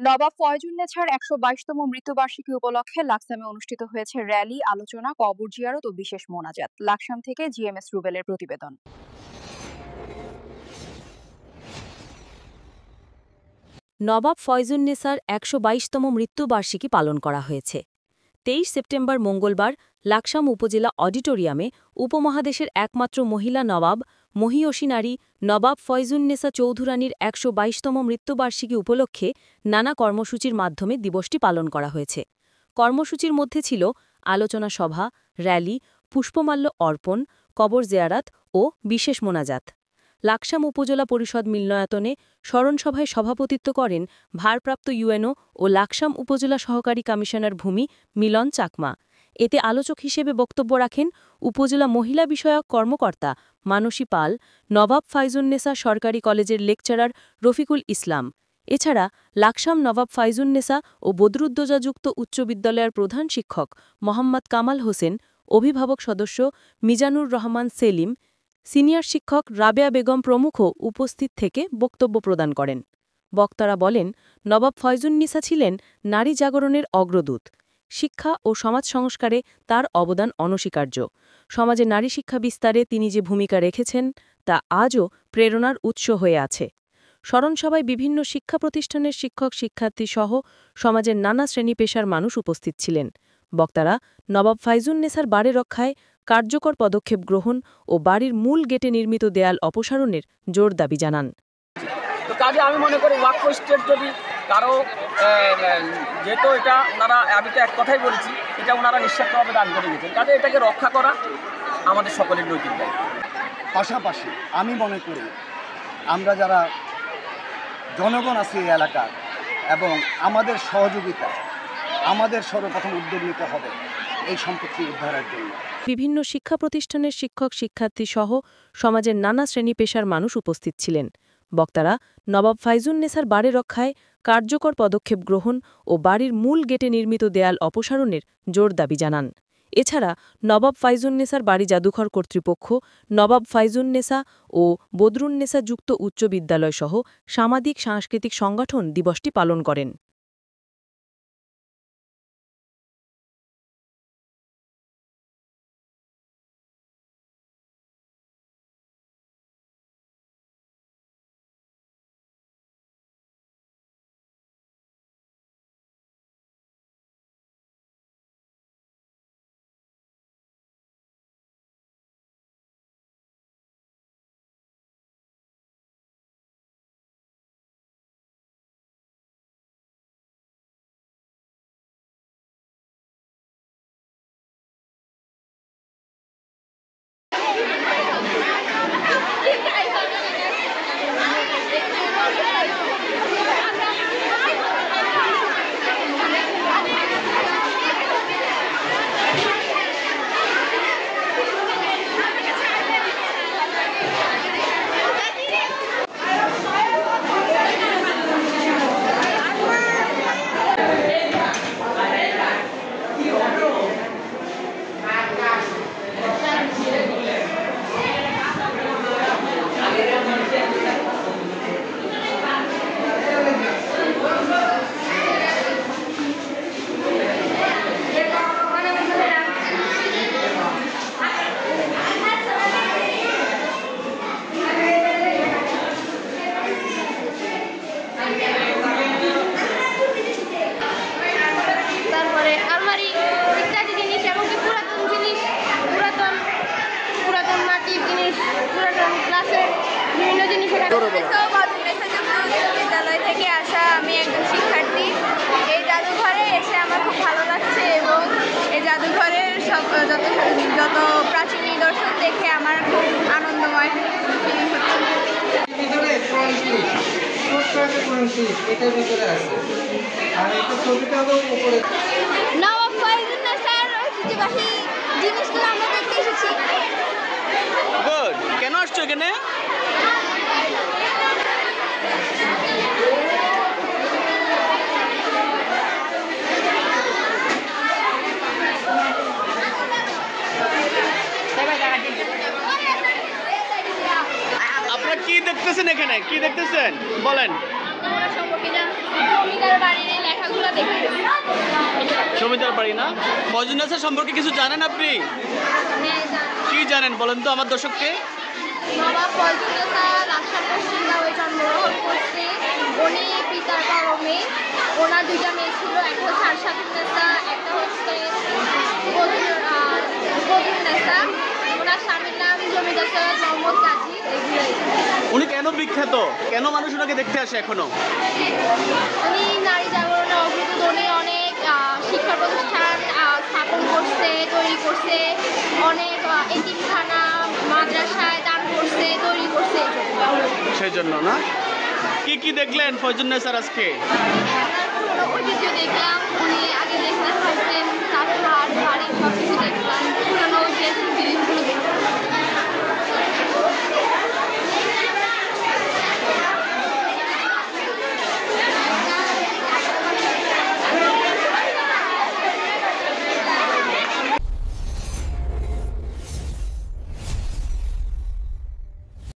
নবাব ফয়জুন্নেছার ১২২তম মৃত্যুবার্ষিকী উপলক্ষে লাকসামে অনুষ্ঠিত হয়েছে র্যালি, আলোচনা, কবর জিয়ারত ও বিশেষ মোনাজাত। লাকসাম থেকে জিএমএস রুবেলের প্রতিবেদন। নবাব ফয়জুন্নেছার ১২২তম মৃত্যুবার্ষিকী পালন করা হয়েছে। ২৩ সেপ্টেম্বর মঙ্গলবার লাকসাম উপজেলা অডিটোরিয়ামে উপমহাদেশের একমাত্র মহিলা নবাব মহিয়সী নারী নবাব ফয়জুন্নেছা চৌধুরানীর ১২২তম মৃত্যুবার্ষিকী উপলক্ষে নানা কর্মসূচির মাধ্যমে দিবসটি পালন করা হয়েছে। কর্মসূচির মধ্যে ছিল আলোচনা সভা, র্যালি, পুষ্পমাল্য অর্পণ, কবর জিয়ারাত ও বিশেষ মোনাজাত। লাকসাম উপজেলা পরিষদ মিলনায়তনে স্মরণসভায় সভাপতিত্ব করেন ভারপ্রাপ্ত ইউএনও ও লাকসাম উপজেলা সহকারী কমিশনার ভূমি মিলন চাকমা। এতে আলোচক হিসেবে বক্তব্য রাখেন উপজেলা মহিলা বিষয়ক কর্মকর্তা মানসী পাল, নবাব ফয়জুন্নেছা সরকারি কলেজের লেকচারার রফিকুল ইসলাম। এছাড়া লাকসাম নবাব ফয়জুন্নেছা ও বদরুদ্দোজাযুক্ত উচ্চ বিদ্যালয়ের প্রধান শিক্ষক মোহাম্মদ কামাল হোসেন, অভিভাবক সদস্য মিজানুর রহমান সেলিম, সিনিয়র শিক্ষক রাবেয়া বেগম প্রমুখ উপস্থিত থেকে বক্তব্য প্রদান করেন। বক্তারা বলেন, নবাব ফয়জুন্নেছা ছিলেন নারী জাগরণের অগ্রদূত। শিক্ষা ও সমাজ সংস্কারে তার অবদান অনস্বীকার্য। সমাজে নারী শিক্ষা বিস্তারে তিনি যে ভূমিকা রেখেছেন তা আজও প্রেরণার উৎস হয়ে আছে। স্মরণসভায় বিভিন্ন শিক্ষা প্রতিষ্ঠানের শিক্ষক শিক্ষার্থী সহ সমাজের নানা শ্রেণী পেশার মানুষ উপস্থিত ছিলেন। বক্তারা নবাব ফয়জুন্নেছার বাড়ি রক্ষায় কার্যকর পদক্ষেপ গ্রহণ ও বাড়ির মূল গেটে নির্মিত দেয়াল অপসারণের জোর দাবি জানান। কাজে আমি মনে করি ওয়াকফ স্টেট যদি কারো যেহেতু এটা ওনারা, আমি তো এক কথাই বলছি, এটা ওনারা নিঃস্বার্থভাবে দান করে দিয়েছেন, কাজে এটাকে রক্ষা করা আমাদের সকলের নৈতিক দায়িত্ব। পাশাপাশি আমি মনে করি আমরা যারা জনগণ আছি এই এলাকার এবং আমাদের সহযোগিতা, আমাদের সর্বপ্রথম উদ্যোগ নিতে হবে এই সম্পত্তি উদ্ধারের জন্য। বিভিন্ন শিক্ষা প্রতিষ্ঠানের শিক্ষক শিক্ষার্থী সহ সমাজের নানা শ্রেণী পেশার মানুষ উপস্থিত ছিলেন। বক্তারা নবাব ফয়জুন্নেছার বাড়ি রক্ষায় কার্যকর পদক্ষেপ গ্রহণ ও বাড়ির মূল গেটে নির্মিত দেয়াল অপসারণের জোর দাবি জানান। এছাড়া নবাব ফয়জুন্নেছার বাড়ি জাদুঘর কর্তৃপক্ষ, নবাব ফয়জুন্নেছা ও বদরুন্নেছা যুক্ত উচ্চ বিদ্যালয় সহ সামাজিক সাংস্কৃতিক সংগঠন দিবসটি পালন করেন। বিদ্যালয় থেকে আসা আমি একজন শিক্ষার্থী। এই জাদুঘরে এসে আমার খুব ভালো লাগছে এবং এই জাদুঘরের যত প্রাচীন নিদর্শন দেখে আমার খুব আনন্দময় ফিলিং হচ্ছে। নবাব ফয়জুন্নেছার ঐতিহ্যবাহী জিনিসগুলো আমরা দেখতে এসেছি। কেন আসছো এখানে? আপনারা কি দেখতেছেন এখানে, কি দেখতেছেন বলেন? সম্পর্কে জমিদার বাড়ি না? ফয়জুন্নেসা সম্পর্কে কিছু জানেন আপনি? হ্যাঁ, জানি। কি জানেন বলেন তো আমার দর্শককে। নবাব ফয়জুন্নেসা লাকসাম পশ্চিম গাঁয়ে জন্মগ্রহণ করতে। উনি পিতার বড় মেয়ে। ওনার দুইটা মেয়ে ছিল, একটা হচ্ছে আরশাদুন্নেসা, একটা হচ্ছে বদরুন্নেসা। ওনার স্বামীর নাম জমিদার সৈয়দ মোহাম্মদ গাজী। এগুলোই। উনি কেন বিখ্যাত, কেন মানুষ ওনাকে দেখতে আসে এখনো? উনি নারী জাগরণে অগ্রদূত। উনি অনেক শিক্ষা প্রতিষ্ঠান স্থাপন করছে, তৈরি করছে, অনেক এতিমখানা মাদ্রাসায় দান করছে, তৈরি করছে। সেই জন্য না? কি কি দেখলেন ফয়জুন্নেসার আজকে? ওনার পুরোনো ঐতিহ্য দেখলাম। উনি আগে দেখতে পাচ্ছেন তাঁতহার,